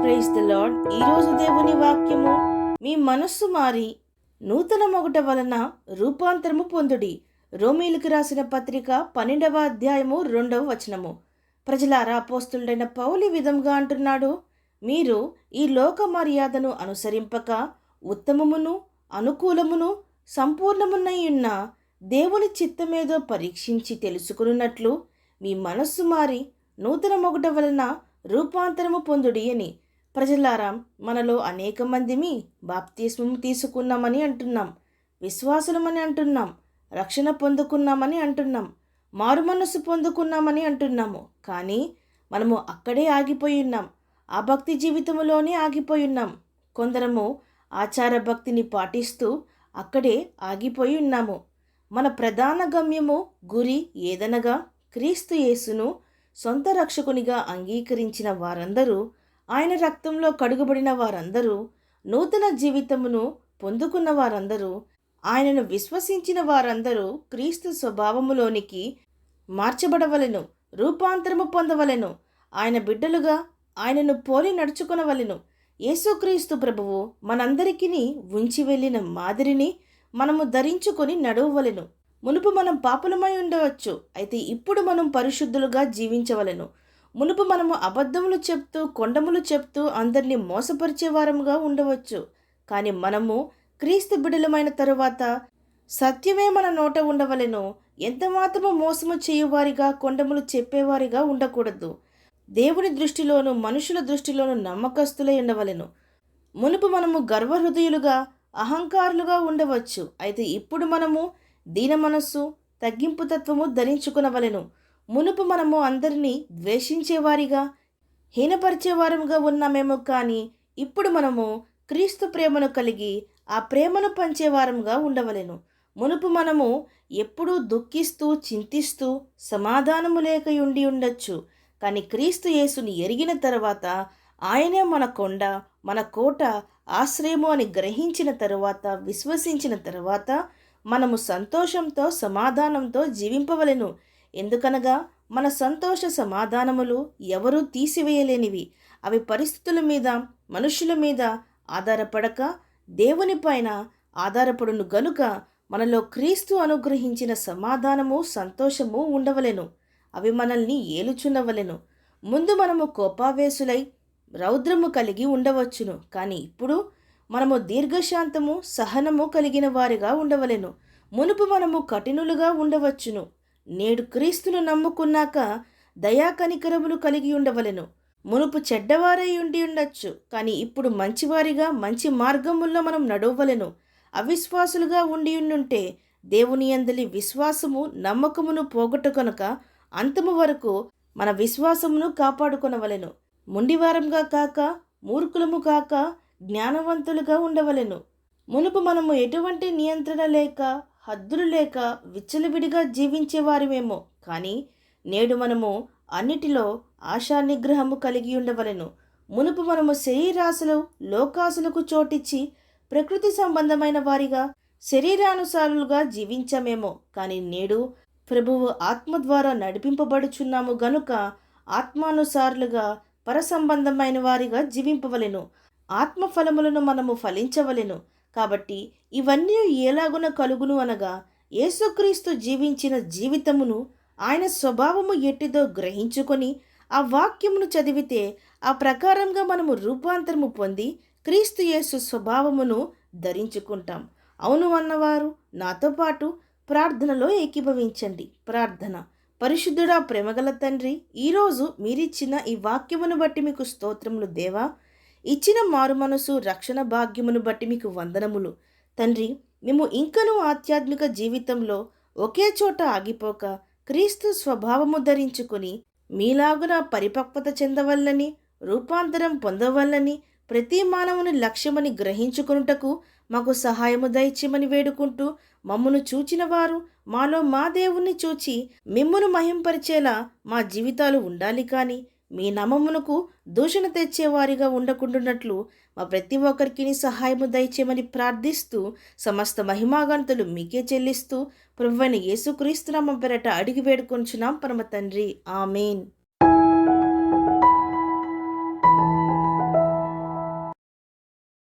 Praise the lord. ఈరోజు దేవుని వాక్యము, మీ మనస్సు మారి నూతన మొగట వలన రూపాంతరము పొందుడి. రోమీలకు రాసిన పత్రిక 12వ అధ్యాయము 2వ వచనము. ప్రజలారా, అపోస్తులుడైన పౌలు ఈ విధంగా అంటున్నాడు, మీరు ఈ లోక మర్యాదను అనుసరింపక ఉత్తమమును అనుకూలమును సంపూర్ణమునై ఉన్న దేవుని చిత్తమేదో పరీక్షించి తెలుసుకున్నట్లు మీ మనస్సు మారి నూతన మొగట వలన రూపాంతరము పొందుడి అని. ప్రజలారా, మనలో అనేక మందిమి బాప్తిస్మము తీసుకున్నామని అంటున్నాం, విశ్వాసులమని అంటున్నాం, రక్షణ పొందుకున్నామని అంటున్నాం, మారు మనస్సు పొందుకున్నామని అంటున్నాము. కానీ మనము అక్కడే ఆగిపోయి ఉన్నాం, ఆ భక్తి జీవితంలోనే ఆగిపోయి ఉన్నాం. కొందరము ఆచార భక్తిని పాటిస్తూ అక్కడే ఆగిపోయి ఉన్నాము. మన ప్రధాన గమ్యము, గురి ఏదనగా క్రీస్తు యేసును సొంత రక్షకునిగా అంగీకరించిన వారందరూ, ఆయన రక్తంలో కడుగబడిన వారందరూ, నూతన జీవితమును పొందుకున్న వారందరూ, ఆయనను విశ్వసించిన వారందరూ క్రీస్తు స్వభావములోనికి మార్చబడవలెను, రూపాంతరము పొందవలెను, ఆయన బిడ్డలుగా ఆయనను పోలి నడుచుకొనవలెను. యేసుక్రీస్తు ప్రభువు మనందరికీ ఉంచి వెళ్ళిన మాదిరిని మనము ధరించుకొని నడవవలెను. మునుపు మనం పాపులమై ఉండవచ్చు, అయితే ఇప్పుడు మనం పరిశుద్ధులుగా జీవించవలెను. మునుపు మనము అబద్ధములు చెప్తూ కొండములు చెప్తూ అందరినీ మోసపరిచే వారముగా ఉండవచ్చు, కానీ మనము క్రీస్తు బిడ్డలమైన తరువాత సత్యమే మన నోట ఉండవలెను. ఎంత మాత్రము మోసము చేయువారిగా కొండములు చెప్పేవారిగా ఉండకూడదు. దేవుని దృష్టిలోను మనుషుల దృష్టిలోను నమ్మకస్తులై ఉండవలెను. మునుపు మనము గర్వహృదయులుగా అహంకారులుగా ఉండవచ్చు, అయితే ఇప్పుడు మనము దీన మనస్సు తగ్గింపు తత్వము ధరించుకునవలెను. మునుపు మనము అందరినీ ద్వేషించేవారిగా హీనపరిచేవారముగా ఉన్నామేమో, కానీ ఇప్పుడు మనము క్రీస్తు ప్రేమను కలిగి ఆ ప్రేమను పంచేవారముగా ఉండవలెను. మునుపు మనము ఎప్పుడూ దుఃఖిస్తూ చింతిస్తూ సమాధానము లేక ఉండి ఉండొచ్చు, కానీ క్రీస్తు యేసుని ఎరిగిన తర్వాత, ఆయనే మన కొండ మన కోట ఆశ్రయము అని గ్రహించిన తరువాత, విశ్వసించిన తరువాత మనము సంతోషంతో సమాధానంతో జీవింపవలెను. ఎందుకనగా మన సంతోష సమాధానములు ఎవరూ తీసివేయలేనివి. అవి పరిస్థితుల మీద మనుషుల మీద ఆధారపడక దేవుని పైన ఆధారపడును గనుక మనలో క్రీస్తు అనుగ్రహించిన సమాధానము సంతోషము ఉండవలెను. అవి మనల్ని ఏలుచున్నవలెను. ముందు మనము కోపావేశులై రౌద్రము కలిగి ఉండవచ్చును, కానీ ఇప్పుడు మనము దీర్ఘశాంతము సహనము కలిగిన వారిగా ఉండవలెను. మునుపు మనము కఠినులుగా ఉండవచ్చును, నేడు క్రీస్తును నమ్ముకున్నాక దయా కనికరములు కలిగి ఉండవలెను. మునుపు చెడ్డవారై ఉండి ఉండొచ్చు, కానీ ఇప్పుడు మంచివారిగా మంచి మార్గముల్లో మనం నడవవలెను. అవిశ్వాసులుగా ఉండి ఉండుంటే దేవుని యందలి విశ్వాసము నమ్మకమును పోగొట్టుకొనక అంతము వరకు మన విశ్వాసమును కాపాడుకొనవలెను. ముండివారంగా కాక మూర్ఖులము కాక జ్ఞానవంతులుగా ఉండవలెను. మునుపు మనము ఎటువంటి నియంత్రణ లేక హద్దులు లేక విచ్చలవిడిగా జీవించేవారిమేమో, కానీ నేడు మనము అన్నిటిలో ఆశా నిగ్రహము కలిగి ఉండవలెను. మునుపు మనము శరీరాశలు లోకాశలకు చోటిచ్చి ప్రకృతి సంబంధమైన వారిగా శరీరానుసారులుగా జీవించామేమో, కానీ నేడు ప్రభువు ఆత్మ ద్వారా నడిపింపబడుచున్నాము గనుక ఆత్మానుసారులుగా పరసంబంధమైన వారిగా జీవింపవలెను. ఆత్మఫలములను మనము ఫలించవలెను. కాబట్టి ఇవన్నీ ఎలాగున కలుగును అనగా, యేసుక్రీస్తు జీవించిన జీవితమును ఆయన స్వభావము ఎట్టిదో గ్రహించుకొని ఆ వాక్యమును చదివితే ఆ ప్రకారంగా మనము రూపాంతరము పొంది క్రీస్తు యేసు స్వభావమును ధరించుకుంటాం. అవును అన్నవారు నాతో పాటు ప్రార్థనలో ఏకీభవించండి. ప్రార్థన. పరిశుద్ధుడా, ప్రేమగల తండ్రి, ఈరోజు మీరిచ్చిన ఈ వాక్యమును బట్టి మీకు స్తోత్రములు దేవా. ఇచ్చిన మారు మనసు రక్షణ భాగ్యమును బట్టి మీకు వందనములు తండ్రి. మేము ఇంకనూ ఆధ్యాత్మిక జీవితంలో ఒకే చోట ఆగిపోక క్రీస్తు స్వభావము ధరించుకొని మీలాగున పరిపక్వత చెందవల్లని, రూపాంతరం పొందవల్లని ప్రతి మానవుని లక్ష్యమని గ్రహించుకొనుటకు మాకు సహాయము దయచేయమని వేడుకుంటూ, మమ్మను చూచిన వారు మాలో మా దేవుణ్ణి చూచి మిమ్మును మహింపరిచేలా మా జీవితాలు ఉండాలి, కానీ మీ నామమునకు దూషణ తెచ్చేవారిగా ఉండకుండానట్లు మా ప్రతి ఒక్కరికి సహాయము దయచేయమని ప్రార్థిస్తూ, సమస్త మహిమాగంతులు మీకే చెల్లిస్తూ ప్రభువైన యేసుక్రీస్తు నామం పేరట అడిగి వేడుకొంచున్నాం పరమ తండ్రి. ఆమేన్.